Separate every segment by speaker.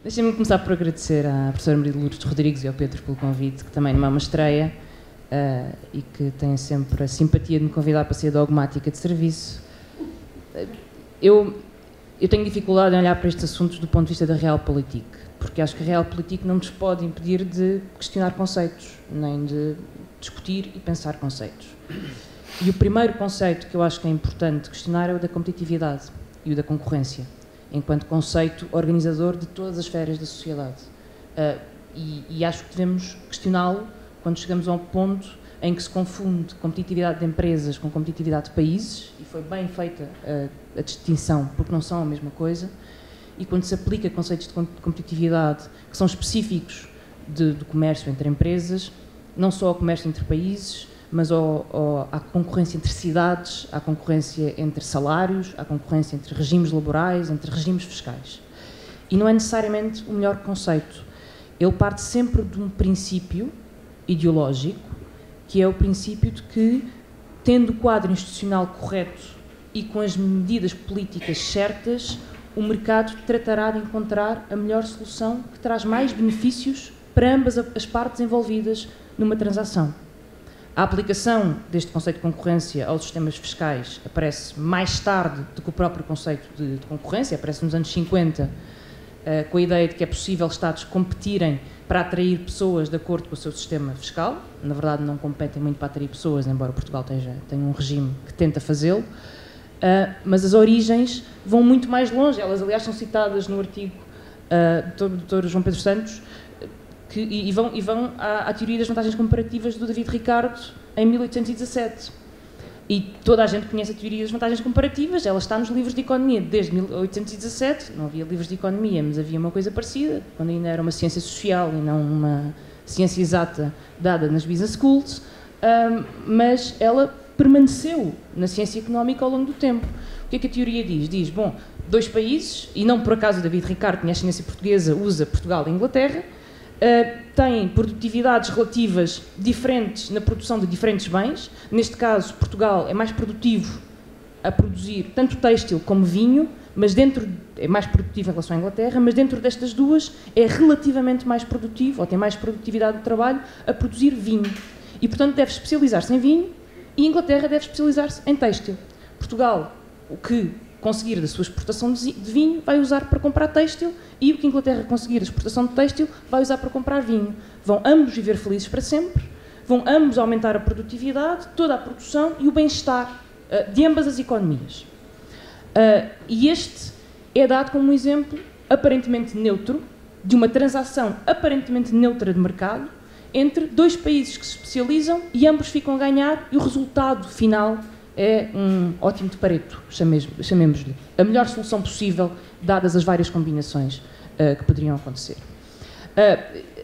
Speaker 1: Deixem-me começar por agradecer à professora Maria de Lourdes Rodrigues e ao Pedro pelo convite, que também não é uma estreia e que têm sempre a simpatia de me convidar para ser dogmática de serviço. Eu tenho dificuldade em olhar para estes assuntos do ponto de vista da realpolitik, porque acho que a realpolitik não nos pode impedir de questionar conceitos, nem de discutir e pensar conceitos. E o primeiro conceito que eu acho que é importante questionar é o da competitividade e o da concorrência, enquanto conceito organizador de todas as esferas da sociedade. E acho que devemos questioná-lo quando chegamos a um ponto em que se confunde competitividade de empresas com competitividade de países, e foi bem feita a distinção, porque não são a mesma coisa, e quando se aplica conceitos de competitividade que são específicos do comércio entre empresas, não só ao comércio entre países, mas à concorrência entre cidades, à concorrência entre salários, à concorrência entre regimes laborais, entre regimes fiscais. E não é necessariamente o melhor conceito. Ele parte sempre de um princípio ideológico, que é o princípio de que, tendo o quadro institucional correto e com as medidas políticas certas, o mercado tratará de encontrar a melhor solução que traz mais benefícios para ambas as partes envolvidas numa transação. A aplicação deste conceito de concorrência aos sistemas fiscais aparece mais tarde do que o próprio conceito de concorrência, aparece nos anos 50, com a ideia de que é possível Estados competirem para atrair pessoas de acordo com o seu sistema fiscal. Na verdade, não competem muito para atrair pessoas, embora Portugal tenha um regime que tenta fazê-lo. Mas as origens vão muito mais longe. Elas, aliás, são citadas no artigo do Dr. João Pedro Santos, e vão à teoria das vantagens comparativas do David Ricardo em 1817. E toda a gente conhece a teoria das vantagens comparativas, ela está nos livros de economia desde 1817, não havia livros de economia, mas havia uma coisa parecida, quando ainda era uma ciência social e não uma ciência exata dada nas business schools, mas ela permaneceu na ciência económica ao longo do tempo. O que é que a teoria diz? Diz, bom, dois países, e não por acaso o David Ricardo, que tinha ascendência portuguesa, usa Portugal e Inglaterra, têm produtividades relativas diferentes na produção de diferentes bens. Neste caso, Portugal é mais produtivo a produzir tanto têxtil como vinho, mas é mais produtivo em relação à Inglaterra, mas dentro destas duas é relativamente mais produtivo, ou tem mais produtividade de trabalho, a produzir vinho. E, portanto, deve especializar-se em vinho, e a Inglaterra deve especializar-se em têxtil. Portugal, o que conseguir da sua exportação de vinho, vai usar para comprar têxtil, e o que a Inglaterra conseguir da exportação de têxtil, vai usar para comprar vinho. Vão ambos viver felizes para sempre, vão ambos aumentar a produtividade, toda a produção e o bem-estar de ambas as economias. E este é dado como um exemplo aparentemente neutro, de uma transação aparentemente neutra de mercado, entre dois países que se especializam e ambos ficam a ganhar, e o resultado final é um ótimo de Pareto, chamemos-lhe. A melhor solução possível, dadas as várias combinações que poderiam acontecer.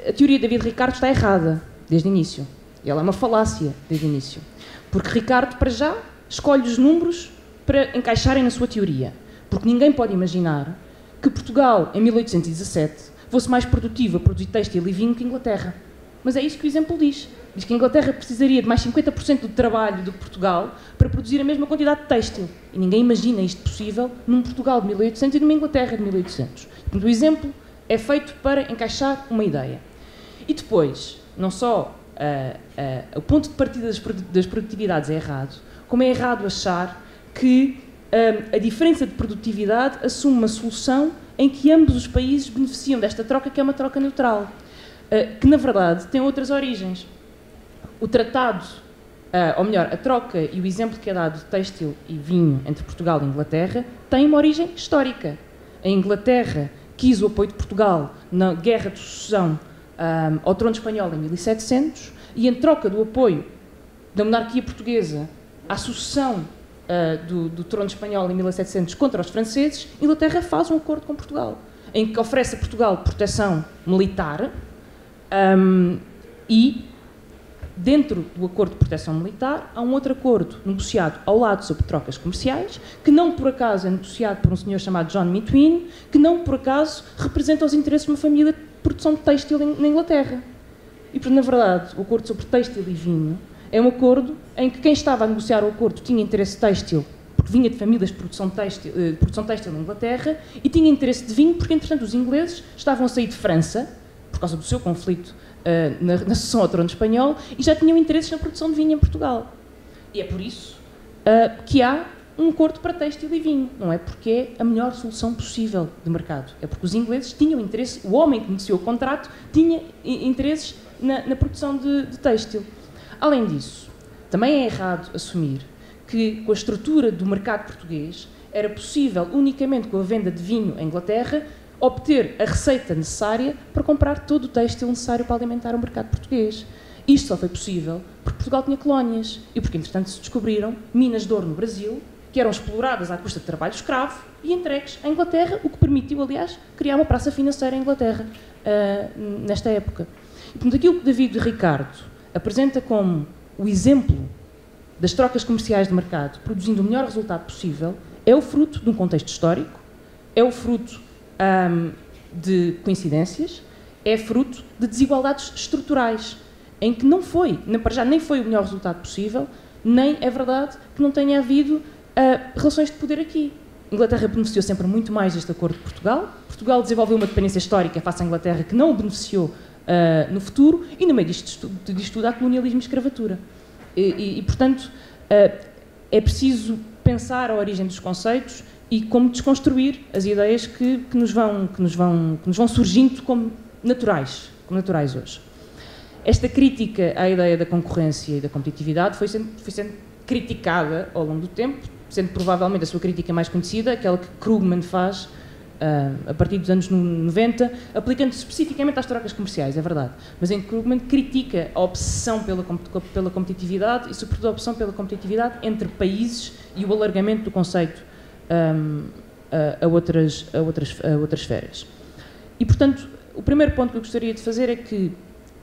Speaker 1: A teoria de David Ricardo está errada, desde o início. Ela é uma falácia, desde o início. Porque Ricardo, para já, escolhe os números para encaixarem na sua teoria. Porque ninguém pode imaginar que Portugal, em 1817, fosse mais produtivo a produzir têxtil e vinho que a Inglaterra. Mas é isso que o exemplo diz. Diz que a Inglaterra precisaria de mais 50% do trabalho do que Portugal para produzir a mesma quantidade de têxtil. E ninguém imagina isto possível num Portugal de 1800 e numa Inglaterra de 1800. Portanto, o exemplo é feito para encaixar uma ideia. E depois, não só o ponto de partida das produtividades é errado, como é errado achar que a diferença de produtividade assume uma solução em que ambos os países beneficiam desta troca, que é uma troca neutral, que na verdade tem outras origens. O tratado, ou melhor, a troca e o exemplo que é dado de têxtil e vinho entre Portugal e Inglaterra tem uma origem histórica. A Inglaterra quis o apoio de Portugal na Guerra de Sucessão ao trono espanhol em 1700, e em troca do apoio da monarquia portuguesa à sucessão do trono espanhol em 1700 contra os franceses, a Inglaterra faz um acordo com Portugal, em que oferece a Portugal proteção militar e, dentro do acordo de proteção militar, há um outro acordo negociado ao lado sobre trocas comerciais, que não por acaso é negociado por um senhor chamado John Metween, que não por acaso representa os interesses de uma família de produção de têxtil na Inglaterra. E, na verdade, o acordo sobre têxtil e vinho é um acordo em que quem estava a negociar o acordo tinha interesse têxtil, porque vinha de famílias de produção têxtil na Inglaterra, e tinha interesse de vinho porque, entretanto, os ingleses estavam a sair de França, por causa do seu conflito na sucessão ao trono espanhol, e já tinham interesses na produção de vinho em Portugal. E é por isso que há um acordo para têxtil e vinho. Não é porque é a melhor solução possível de mercado. É porque os ingleses tinham interesse, o homem que negociou o contrato tinha interesses na produção de têxtil. Além disso, também é errado assumir que, com a estrutura do mercado português, era possível, unicamente com a venda de vinho em Inglaterra, obter a receita necessária para comprar todo o têxtil necessário para alimentar o mercado português. Isto só foi possível porque Portugal tinha colónias e porque, entretanto, se descobriram minas de ouro no Brasil, que eram exploradas à custa de trabalho escravo e entregues à Inglaterra, o que permitiu, aliás, criar uma praça financeira em Inglaterra nesta época. E, portanto, aquilo que David Ricardo apresenta como o exemplo das trocas comerciais de mercado, produzindo o melhor resultado possível, é o fruto de um contexto histórico, é o fruto de coincidências, é fruto de desigualdades estruturais, em que não foi, para já nem foi o melhor resultado possível, nem é verdade que não tenha havido relações de poder aqui. A Inglaterra beneficiou sempre muito mais deste acordo de Portugal. Portugal desenvolveu uma dependência histórica face à Inglaterra que não o beneficiou no futuro, e no meio disto tudo há colonialismo e escravatura. E portanto, é preciso pensar a origem dos conceitos e como desconstruir as ideias que nos vão surgindo como naturais hoje. Esta crítica à ideia da concorrência e da competitividade foi sendo criticada ao longo do tempo, sendo provavelmente a sua crítica mais conhecida, aquela que Krugman faz a partir dos anos 90, aplicando-se especificamente às trocas comerciais, é verdade, mas em que Krugman critica a obsessão pela competitividade e, sobretudo, a obsessão pela competitividade entre países e o alargamento do conceito a outras esferas. E, portanto, o primeiro ponto que eu gostaria de fazer é que,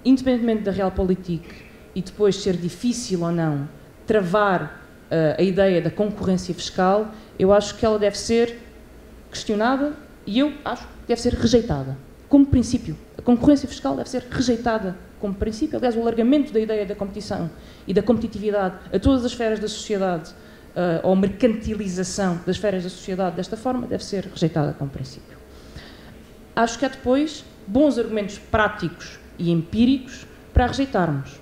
Speaker 1: independentemente da Realpolitik e depois ser difícil ou não travar a ideia da concorrência fiscal, eu acho que ela deve ser questionada e eu acho que deve ser rejeitada como princípio. A concorrência fiscal deve ser rejeitada como princípio. Aliás, o alargamento da ideia da competição e da competitividade a todas as esferas da sociedade, ou a mercantilização das esferas da sociedade desta forma, deve ser rejeitada como princípio. Acho que há depois bons argumentos práticos e empíricos para a rejeitarmos.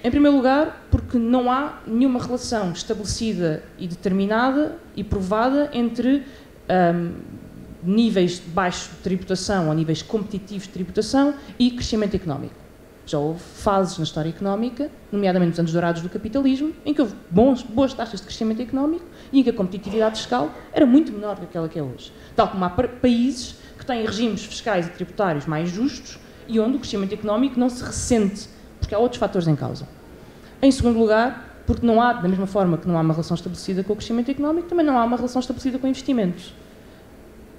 Speaker 1: Em primeiro lugar, porque não há nenhuma relação estabelecida e determinada e provada entre níveis baixos de tributação ou níveis competitivos de tributação e crescimento económico. Já houve fases na história económica, nomeadamente nos anos dourados do capitalismo, em que houve boas taxas de crescimento económico e em que a competitividade fiscal era muito menor do que aquela que é hoje. Tal como há países que têm regimes fiscais e tributários mais justos e onde o crescimento económico não se ressente, porque há outros fatores em causa. Em segundo lugar, porque não há, da mesma forma que não há uma relação estabelecida com o crescimento económico, também não há uma relação estabelecida com o investimento.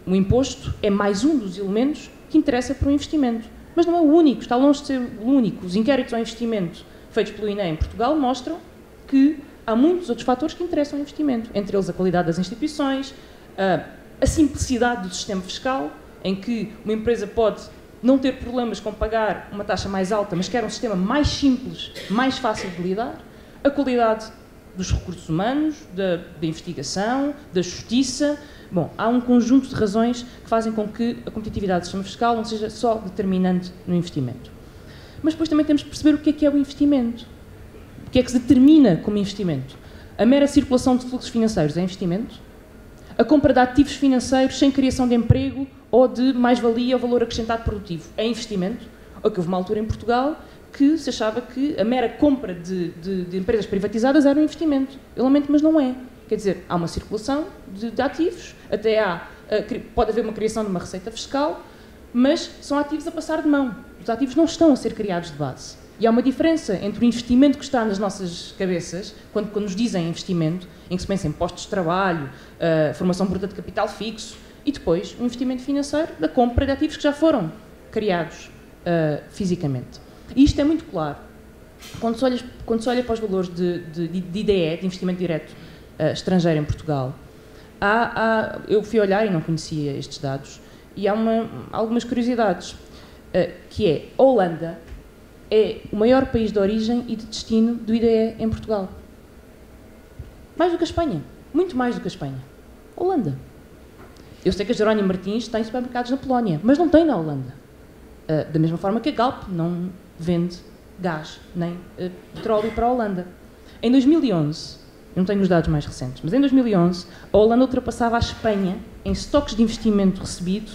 Speaker 1: O imposto é mais um dos elementos que interessa para o investimento, mas não é o único, está longe de ser o único. Os inquéritos ao investimento feitos pelo INE em Portugal mostram que há muitos outros fatores que interessam ao investimento, entre eles a qualidade das instituições, a simplicidade do sistema fiscal, em que uma empresa pode não ter problemas com pagar uma taxa mais alta, mas quer um sistema mais simples, mais fácil de lidar, a qualidade dos recursos humanos, da investigação, da justiça. Bom, há um conjunto de razões que fazem com que a competitividade do sistema fiscal não seja só determinante no investimento. Mas depois também temos que perceber o que é o investimento. O que é que se determina como investimento? A mera circulação de fluxos financeiros é investimento? A compra de ativos financeiros sem criação de emprego ou de mais-valia ou valor acrescentado produtivo é investimento? Ou que houve uma altura em Portugal que se achava que a mera compra de empresas privatizadas era um investimento. Eu lamento, mas não é. Quer dizer, há uma circulação de ativos, até pode haver uma criação de uma receita fiscal, mas são ativos a passar de mão. Os ativos não estão a ser criados de base. E há uma diferença entre o investimento que está nas nossas cabeças, quando nos dizem investimento, em que se pensa em postos de trabalho, formação bruta de capital fixo, e depois um investimento financeiro da compra de ativos que já foram criados fisicamente. E isto é muito claro. Quando se olha para os valores de IDE, de investimento direto estrangeiro em Portugal, eu fui olhar e não conhecia estes dados, e há algumas curiosidades, que é, a Holanda é o maior país de origem e de destino do IDE em Portugal. Mais do que a Espanha. muito mais do que a Espanha. A Holanda. Eu sei que a Jerónimo Martins tem supermercados na Polónia, mas não tem na Holanda. Da mesma forma que a Galp não vende gás nem petróleo para a Holanda. Em 2011, eu não tenho os dados mais recentes, mas em 2011 a Holanda ultrapassava a Espanha em estoques de investimento recebido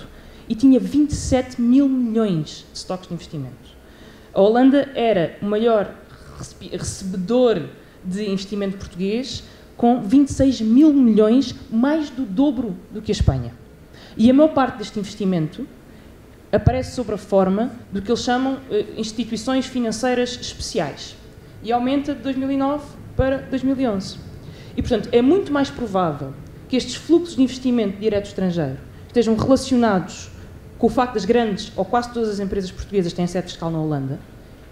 Speaker 1: e tinha 27 mil milhões de estoques de investimento. A Holanda era o maior recebedor de investimento português, com 26 mil milhões, mais do dobro do que a Espanha. E a maior parte deste investimento aparece sob a forma do que eles chamam instituições financeiras especiais. E aumenta de 2009 para 2011. E, portanto, é muito mais provável que estes fluxos de investimento direto estrangeiro estejam relacionados com o facto das grandes, ou quase todas as empresas portuguesas têm sede fiscal na Holanda,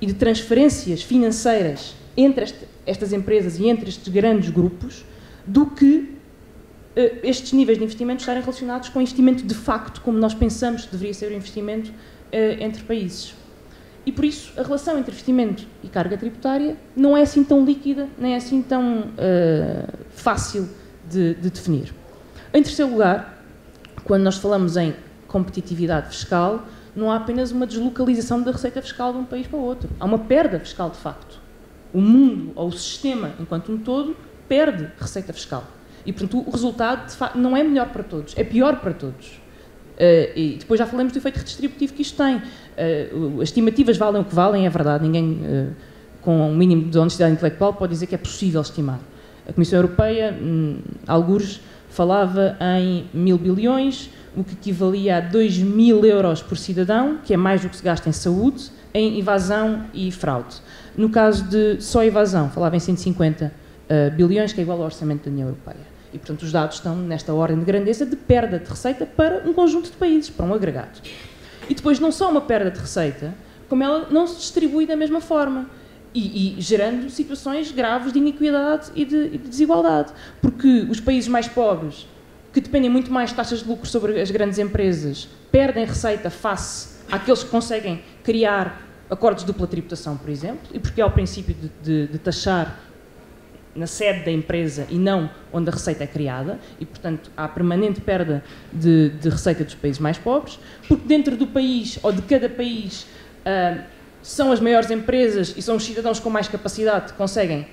Speaker 1: e de transferências financeiras entre estas empresas e entre estes grandes grupos, do que estes níveis de investimento estarem relacionados com o investimento de facto, como nós pensamos que deveria ser o investimento entre países. E por isso a relação entre investimento e carga tributária não é assim tão líquida, nem é assim tão fácil de definir. Em terceiro lugar, quando nós falamos em competitividade fiscal, não há apenas uma deslocalização da receita fiscal de um país para o outro. Há uma perda fiscal de facto. O mundo, ou o sistema, enquanto um todo, perde receita fiscal. E, portanto, o resultado, de facto, não é melhor para todos, é pior para todos. E depois já falamos do efeito redistributivo que isto tem. As estimativas valem o que valem, é verdade. Ninguém, com um mínimo de honestidade intelectual, pode dizer que é possível estimar. A Comissão Europeia, algures, falava em 1.000 bilhões, o que equivalia a 2.000 euros por cidadão, que é mais do que se gasta em saúde, em evasão e fraude. No caso de só evasão, falava em 150 bilhões, que é igual ao orçamento da União Europeia. E, portanto, os dados estão nesta ordem de grandeza de perda de receita para um conjunto de países, para um agregado. E depois, não só uma perda de receita, como ela não se distribui da mesma forma. E gerando situações graves de iniquidade e de desigualdade. Porque os países mais pobres, que dependem muito mais de taxas de lucro sobre as grandes empresas, perdem receita face àqueles que conseguem criar acordos de dupla tributação, por exemplo, e porque há o princípio de taxar na sede da empresa e não onde a receita é criada, e, portanto, há permanente perda de receita dos países mais pobres, porque dentro do país, ou de cada país, são as maiores empresas e são os cidadãos com mais capacidade que conseguem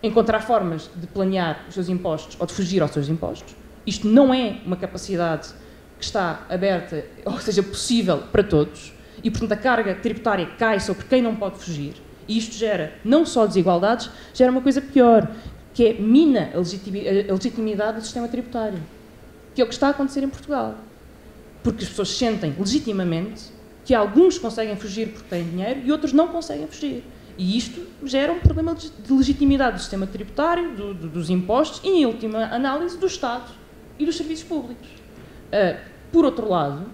Speaker 1: encontrar formas de planear os seus impostos ou de fugir aos seus impostos. Isto não é uma capacidade que está aberta, ou seja, possível para todos, e, portanto, a carga tributária cai sobre quem não pode fugir. E isto gera não só desigualdades, gera uma coisa pior, que é mina a legitimidade do sistema tributário, que é o que está a acontecer em Portugal. Porque as pessoas sentem legitimamente que alguns conseguem fugir porque têm dinheiro e outros não conseguem fugir. E isto gera um problema de legitimidade do sistema tributário, dos impostos e, em última análise, do Estado e dos serviços públicos. Por outro lado,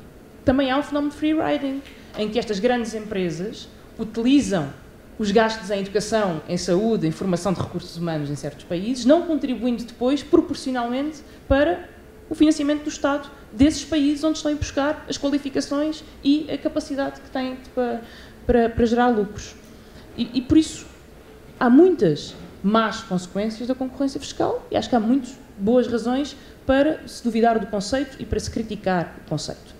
Speaker 1: também há um fenómeno de free riding, em que estas grandes empresas utilizam os gastos em educação, em saúde, em formação de recursos humanos em certos países, não contribuindo depois, proporcionalmente, para o financiamento do Estado desses países onde estão a buscar as qualificações e a capacidade que têm para gerar lucros. E por isso, há muitas más consequências da concorrência fiscal e acho que há muitas boas razões para se duvidar do conceito e para se criticar o conceito.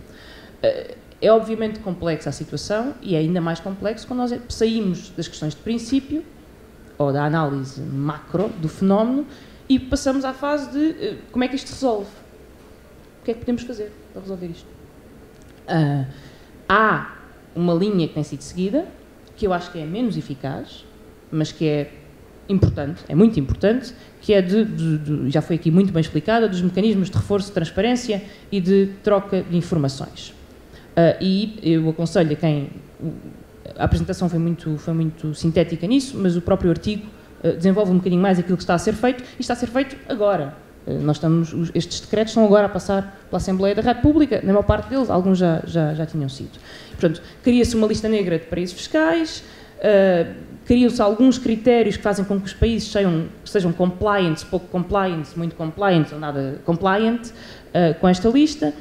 Speaker 1: É obviamente complexa a situação e é ainda mais complexo quando nós saímos das questões de princípio ou da análise macro do fenómeno e passamos à fase de como é que isto se resolve. O que é que podemos fazer para resolver isto? Há uma linha que tem sido seguida, que eu acho que é menos eficaz, mas que é importante, é muito importante, que é já foi aqui muito bem explicada, dos mecanismos de reforço de transparência e de troca de informações. E eu aconselho a quem... A apresentação foi muito sintética nisso, mas o próprio artigo desenvolve um bocadinho mais aquilo que está a ser feito, e está a ser feito agora. Estes decretos estão agora a passar pela Assembleia da República, na maior parte deles, alguns já tinham sido. Portanto, cria-se uma lista negra de paraísos fiscais, criam-se alguns critérios que fazem com que os países sejam compliant, pouco compliant, muito compliant ou nada compliant com esta lista.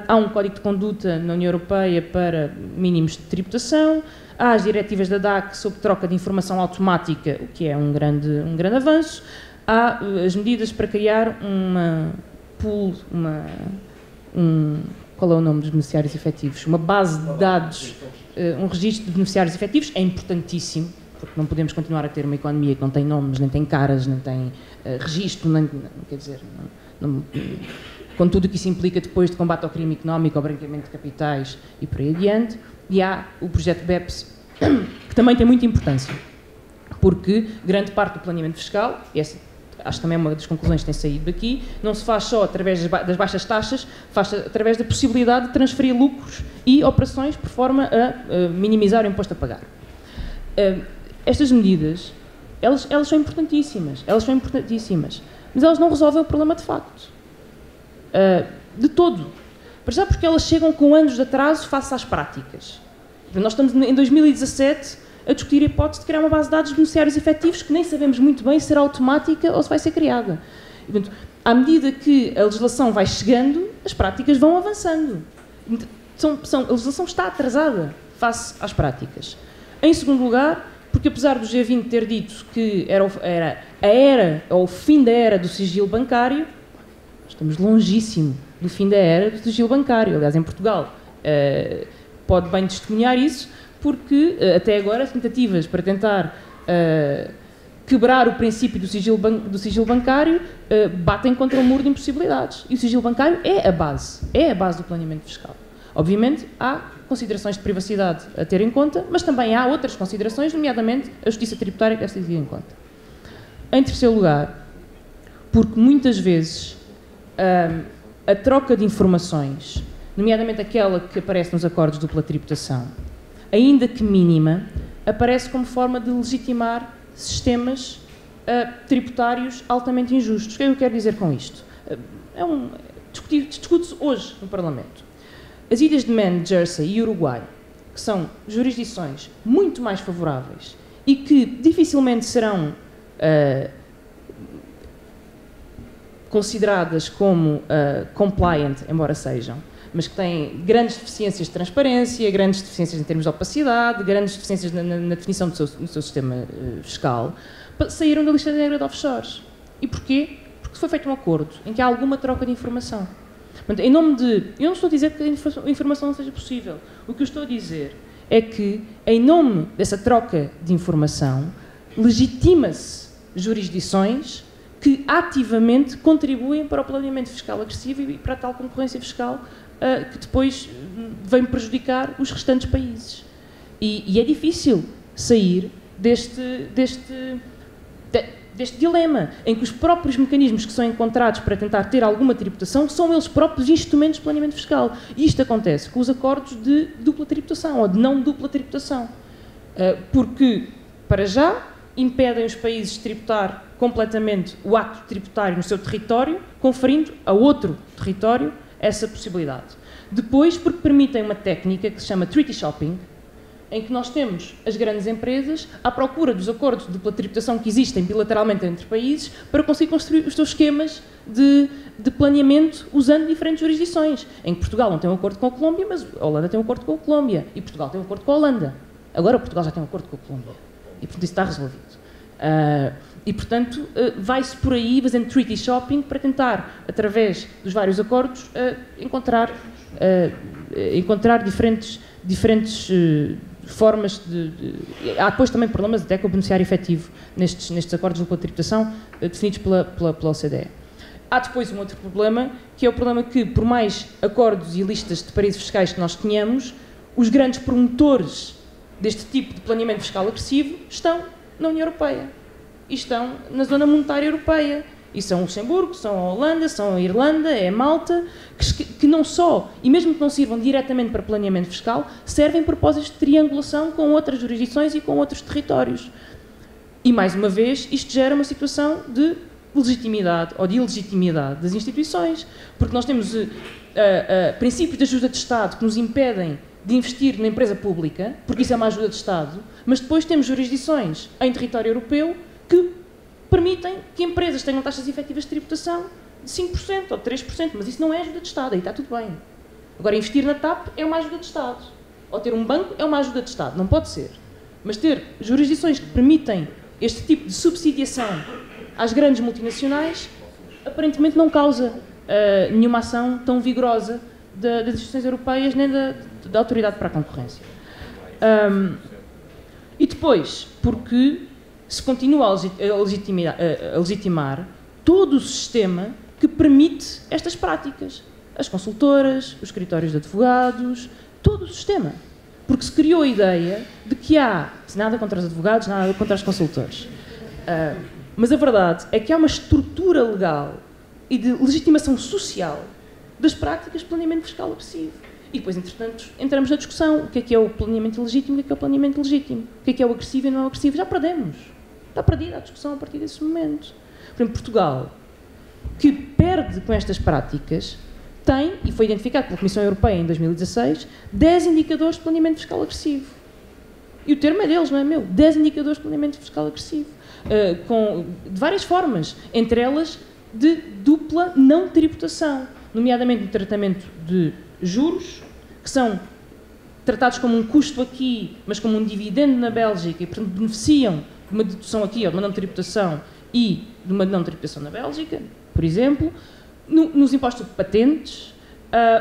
Speaker 1: Há um código de conduta na União Europeia para mínimos de tributação, há as diretivas da DAC sobre troca de informação automática, o que é um grande avanço, há as medidas para criar uma pool, qual é o nome dos beneficiários efetivos? Uma base de dados, um registro de beneficiários efetivos é importantíssimo, porque não podemos continuar a ter uma economia que não tem nomes, nem tem caras, nem tem registro, nem, quer dizer, com tudo o que isso implica depois de combate ao crime económico, ao branqueamento de capitais e por aí adiante. E há o projeto BEPS, que também tem muita importância, porque grande parte do planeamento fiscal, e essa acho que também é uma das conclusões que tem saído daqui, não se faz só através das baixas taxas, faz através da possibilidade de transferir lucros e operações por forma a minimizar o imposto a pagar. Estas medidas, elas são importantíssimas, mas elas não resolvem o problema de facto. De todo. Para já porque elas chegam com anos de atraso face às práticas. Nós estamos em 2017 a discutir a hipótese de criar uma base de dados de beneficiários efetivos que nem sabemos muito bem se será automática ou se vai ser criada. E, portanto, à medida que a legislação vai chegando, as práticas vão avançando. A legislação está atrasada face às práticas. Em segundo lugar, porque apesar do G20 ter dito que era o fim da era do sigilo bancário, estamos longíssimo do fim da era do sigilo bancário. Aliás, em Portugal pode bem testemunhar isso, porque até agora as tentativas para tentar quebrar o princípio do sigilo bancário batem contra um muro de impossibilidades. E o sigilo bancário é a base do planeamento fiscal. Obviamente, há considerações de privacidade a ter em conta, mas também há outras considerações, nomeadamente a justiça tributária que deve ser tida em conta. Em terceiro lugar, porque muitas vezes a troca de informações, nomeadamente aquela que aparece nos acordos de dupla tributação, ainda que mínima, aparece como forma de legitimar sistemas tributários altamente injustos. O que é que eu quero dizer com isto? Discute-se hoje no Parlamento. As ilhas de Man, Jersey e Uruguai, que são jurisdições muito mais favoráveis e que dificilmente serão consideradas como compliant, embora sejam, mas que têm grandes deficiências de transparência, grandes deficiências em termos de opacidade, grandes deficiências na definição do seu sistema fiscal, saíram da lista negra de offshores. E porquê? Porque foi feito um acordo em que há alguma troca de informação. Portanto, em nome de... Eu não estou a dizer que a informação não seja possível. O que eu estou a dizer é que, em nome dessa troca de informação, legitima-se jurisdições que ativamente contribuem para o planeamento fiscal agressivo e para a tal concorrência fiscal que depois vem prejudicar os restantes países. E é difícil sair deste dilema, em que os próprios mecanismos que são encontrados para tentar ter alguma tributação são eles próprios instrumentos de planeamento fiscal. E isto acontece com os acordos de dupla tributação ou de não dupla tributação. Porque, para já, impedem os países de tributar completamente o ato tributário no seu território, conferindo a outro território essa possibilidade. Depois, porque permitem uma técnica que se chama treaty shopping, em que nós temos as grandes empresas à procura dos acordos de dupla tributação que existem bilateralmente entre países para conseguir construir os seus esquemas de planeamento usando diferentes jurisdições. Em que Portugal não tem um acordo com a Colômbia, mas a Holanda tem um acordo com a Colômbia. E Portugal tem um acordo com a Holanda. Agora Portugal já tem um acordo com a Colômbia. E, portanto, isso está resolvido. E, portanto, vai-se por aí fazendo treaty shopping para tentar, através dos vários acordos, encontrar diferentes formas Há depois também problemas até com o beneficiário efetivo nestes acordos de dupla tributação definidos pela OCDE. Há depois um outro problema, que é o problema que, por mais acordos e listas de paraísos fiscais que nós tenhamos, os grandes promotores deste tipo de planeamento fiscal agressivo estão na União Europeia e estão na zona monetária europeia. E são o Luxemburgo, são a Holanda, são a Irlanda, é a Malta, que não só, e mesmo que não sirvam diretamente para planeamento fiscal, servem propósitos de triangulação com outras jurisdições e com outros territórios. E, mais uma vez, isto gera uma situação de legitimidade ou de ilegitimidade das instituições, porque nós temos princípios de ajuda de Estado que nos impedem de investir na empresa pública, porque isso é uma ajuda de Estado, mas depois temos jurisdições em território europeu que permitem que empresas tenham taxas efetivas de tributação de 5% ou de 3%, mas isso não é ajuda de Estado, aí está tudo bem. Agora, investir na TAP é uma ajuda de Estado, ou ter um banco é uma ajuda de Estado, não pode ser. Mas ter jurisdições que permitem este tipo de subsidiação às grandes multinacionais, aparentemente não causa nenhuma ação tão vigorosa das instituições europeias nem da Autoridade para a Concorrência. E depois, porque se continua a legitimar todo o sistema que permite estas práticas. As consultoras, os escritórios de advogados, todo o sistema. Porque se criou a ideia de que há nada contra os advogados, nada contra os consultores. Mas a verdade é que há uma estrutura legal e de legitimação social das práticas de planeamento fiscal agressivo. E depois, entretanto, entramos na discussão. O que é o planeamento ilegítimo e o que é o planeamento legítimo? O que é o agressivo e não agressivo? Já perdemos. Está perdida a discussão a partir desse momento. Por exemplo, Portugal, que perde com estas práticas, tem, e foi identificado pela Comissão Europeia em 2016, 10 indicadores de planeamento fiscal agressivo. E o termo é deles, não é meu. 10 indicadores de planeamento fiscal agressivo. De várias formas. Entre elas, de dupla não tributação. Nomeadamente no tratamento de juros, que são tratados como um custo aqui, mas como um dividendo na Bélgica, e, portanto, beneficiam de uma dedução aqui, ou de uma não tributação, e de uma não tributação na Bélgica, por exemplo, nos impostos de patentes,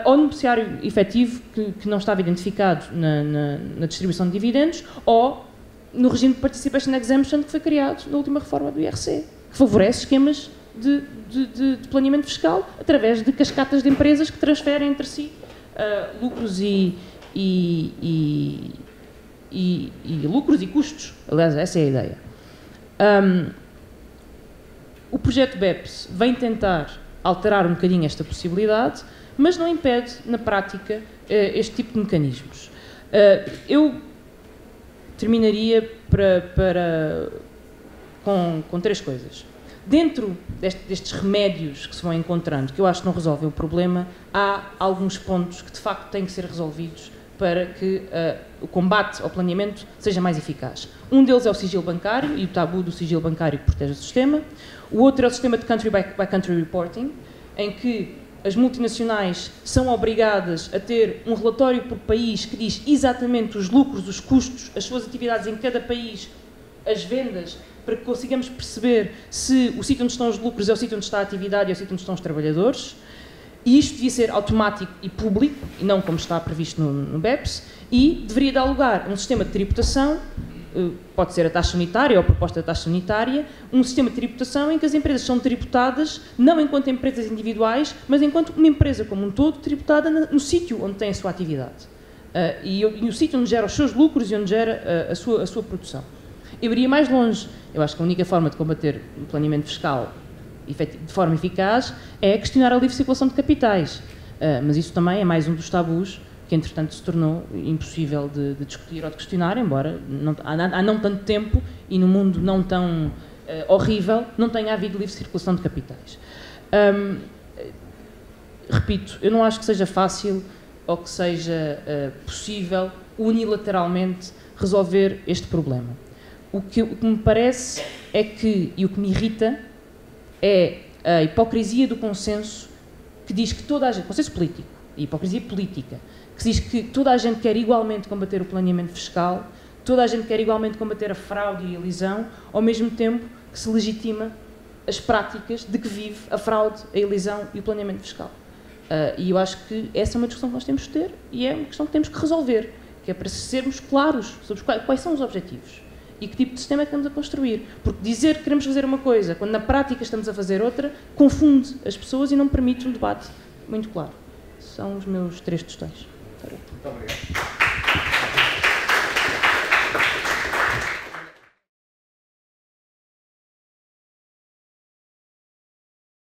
Speaker 1: ou no beneficiário efetivo que não estava identificado na distribuição de dividendos, ou no regime de Participation Exemption que foi criado na última reforma do IRC, que favorece esquemas de planeamento fiscal através de cascatas de empresas que transferem entre si lucros lucros e custos. Aliás, essa é a ideia. O projeto BEPS vem tentar alterar um bocadinho esta possibilidade, mas não impede, na prática, este tipo de mecanismos. Eu terminaria com 3 coisas. Dentro destes remédios que se vão encontrando, que eu acho que não resolvem o problema, há alguns pontos que de facto têm que ser resolvidos para que o combate ao planeamento seja mais eficaz. Um deles é o sigilo bancário e o tabu do sigilo bancário que protege o sistema. O outro é o sistema de country by country reporting, em que as multinacionais são obrigadas a ter um relatório por país que diz exatamente os lucros, os custos, as suas atividades em cada país, as vendas, para que consigamos perceber se o sítio onde estão os lucros é o sítio onde está a atividade e é o sítio onde estão os trabalhadores. E isto devia ser automático e público, e não como está previsto no BEPS, e deveria dar lugar a um sistema de tributação, pode ser a taxa unitária ou a proposta da taxa unitária, um sistema de tributação em que as empresas são tributadas não enquanto empresas individuais, mas enquanto uma empresa como um todo tributada no sítio onde tem a sua atividade. E o sítio onde gera os seus lucros e onde gera a sua produção. Eu iria mais longe. Eu acho que a única forma de combater o planeamento fiscal de forma eficaz é questionar a livre circulação de capitais. Mas isso também é mais um dos tabus que, entretanto, se tornou impossível de discutir ou de questionar, embora há não tanto tempo e no mundo não tão horrível não tenha havido livre circulação de capitais. Repito, eu não acho que seja fácil ou que seja possível unilateralmente resolver este problema. O que me parece é que, e o que me irrita, é a hipocrisia do consenso que diz que toda a gente, consenso político e hipocrisia política, que diz que toda a gente quer igualmente combater o planeamento fiscal, toda a gente quer igualmente combater a fraude e a elisão, ao mesmo tempo que se legitima as práticas de que vive a fraude, a elisão e o planeamento fiscal. E eu acho que essa é uma discussão que nós temos que ter e é uma questão que temos que resolver, que é para sermos claros sobre quais são os objetivos e que tipo de sistema é que estamos a construir. Porque dizer que queremos fazer uma coisa, quando na prática estamos a fazer outra, confunde as pessoas e não permite um debate muito claro. São os meus 3 questões.
Speaker 2: Muito obrigado.